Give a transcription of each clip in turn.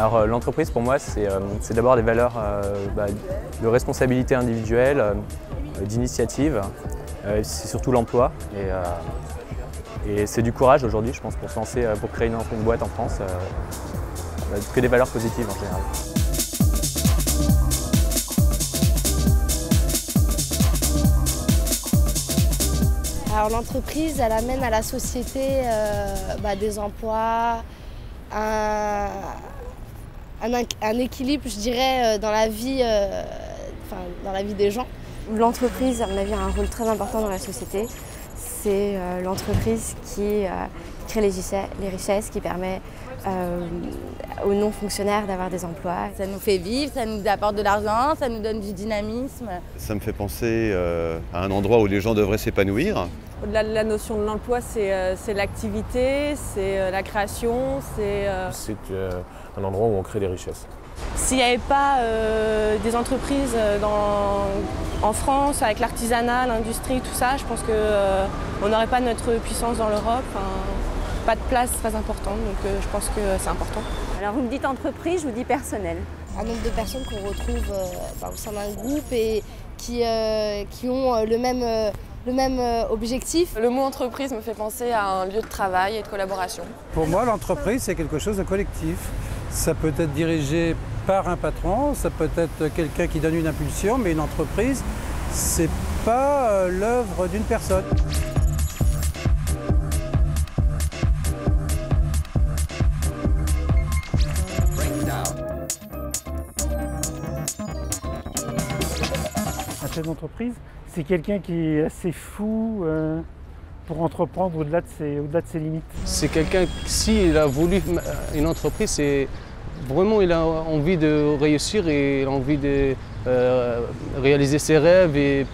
Alors l'entreprise pour moi c'est d'abord des valeurs de responsabilité individuelle, d'initiative, c'est surtout l'emploi et c'est du courage aujourd'hui je pense pour se lancer, pour créer une boîte en France, que des valeurs positives en général. Alors l'entreprise, elle amène à la société des emplois, un équilibre, je dirais, dans la vie des gens. L'entreprise, à mon avis, a un rôle très important dans la société. C'est l'entreprise qui crée les richesses, qui permet aux non-fonctionnaires d'avoir des emplois. Ça nous fait vivre, ça nous apporte de l'argent, ça nous donne du dynamisme. Ça me fait penser à un endroit où les gens devraient s'épanouir. Au-delà de la notion de l'emploi, c'est l'activité, c'est la création, c'est un endroit où on crée des richesses. S'il n'y avait pas des entreprises en France, avec l'artisanat, l'industrie, tout ça, je pense qu'on n'aurait pas notre puissance dans l'Europe. Pas de place très importante, donc je pense que c'est important. Alors vous me dites entreprise, je vous dis personnel. Un nombre de personnes qu'on retrouve au sein d'un groupe et qui ont le même objectif. Le mot entreprise me fait penser à un lieu de travail et de collaboration. Pour moi, l'entreprise, c'est quelque chose de collectif. Ça peut être dirigé par un patron, ça peut être quelqu'un qui donne une impulsion, mais une entreprise, c'est pas l'œuvre d'une personne. Un chef d'entreprise, c'est quelqu'un qui est assez fou pour entreprendre au-delà de ses limites. C'est quelqu'un, s'il a voulu une entreprise, c'est vraiment il a envie de réussir et il a envie de réaliser ses rêves,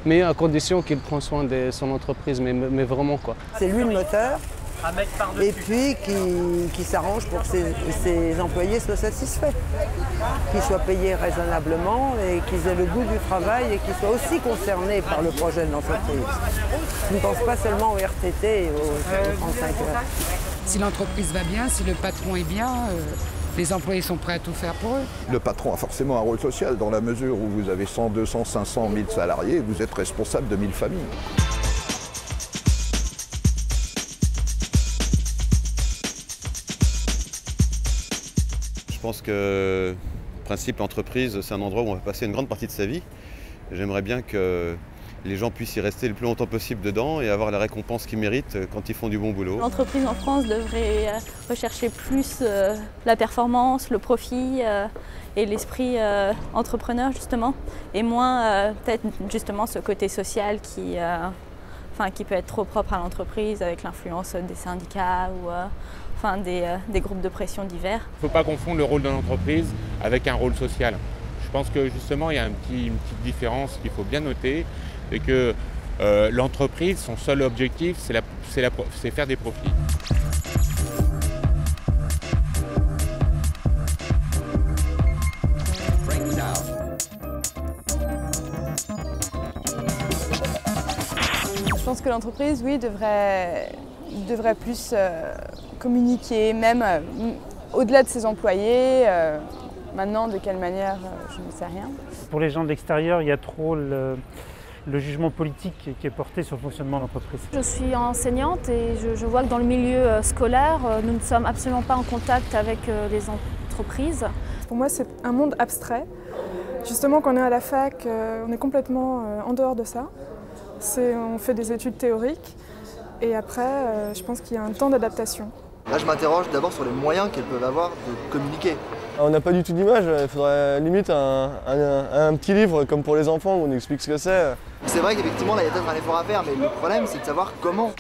mais à condition qu'il prenne soin de son entreprise, mais vraiment quoi. C'est lui le moteur. Et puis qui s'arrange pour que ses employés soient satisfaits, qu'ils soient payés raisonnablement et qu'ils aient le goût du travail et qu'ils soient aussi concernés par le projet de l'entreprise. Je ne pense pas seulement au RTT et aux 35 heures. Si l'entreprise va bien, si le patron est bien, les employés sont prêts à tout faire pour eux. Le patron a forcément un rôle social dans la mesure où vous avez 100, 200, 500, 1000 salariés, vous êtes responsable de 1000 familles. Je pense que, en principe, l'entreprise, c'est un endroit où on va passer une grande partie de sa vie. J'aimerais bien que les gens puissent y rester le plus longtemps possible dedans et avoir la récompense qu'ils méritent quand ils font du bon boulot. L'entreprise en France devrait rechercher plus la performance, le profit et l'esprit entrepreneur justement, et moins peut-être justement ce côté social qui peut être trop propre à l'entreprise avec l'influence des syndicats ou des groupes de pression divers. Il ne faut pas confondre le rôle de l'entreprise avec un rôle social. Je pense que justement il y a une petite différence qu'il faut bien noter, c'est que l'entreprise, son seul objectif, c'est faire des profits. Je pense que l'entreprise, oui, devrait plus communiquer, même au-delà de ses employés. Maintenant, de quelle manière, je ne sais rien. Pour les gens de l'extérieur, il y a trop le jugement politique qui est porté sur le fonctionnement de l'entreprise. Je suis enseignante et je vois que dans le milieu scolaire, nous ne sommes absolument pas en contact avec les entreprises. Pour moi, c'est un monde abstrait. Justement, quand on est à la fac, on est complètement en dehors de ça. On fait des études théoriques et après, je pense qu'il y a un temps d'adaptation. Là, je m'interroge d'abord sur les moyens qu'elles peuvent avoir de communiquer. On n'a pas du tout d'image, il faudrait limite un petit livre comme pour les enfants où on explique ce que c'est. C'est vrai qu'effectivement, là, il y a peut-être un effort à faire, mais le problème, c'est de savoir comment.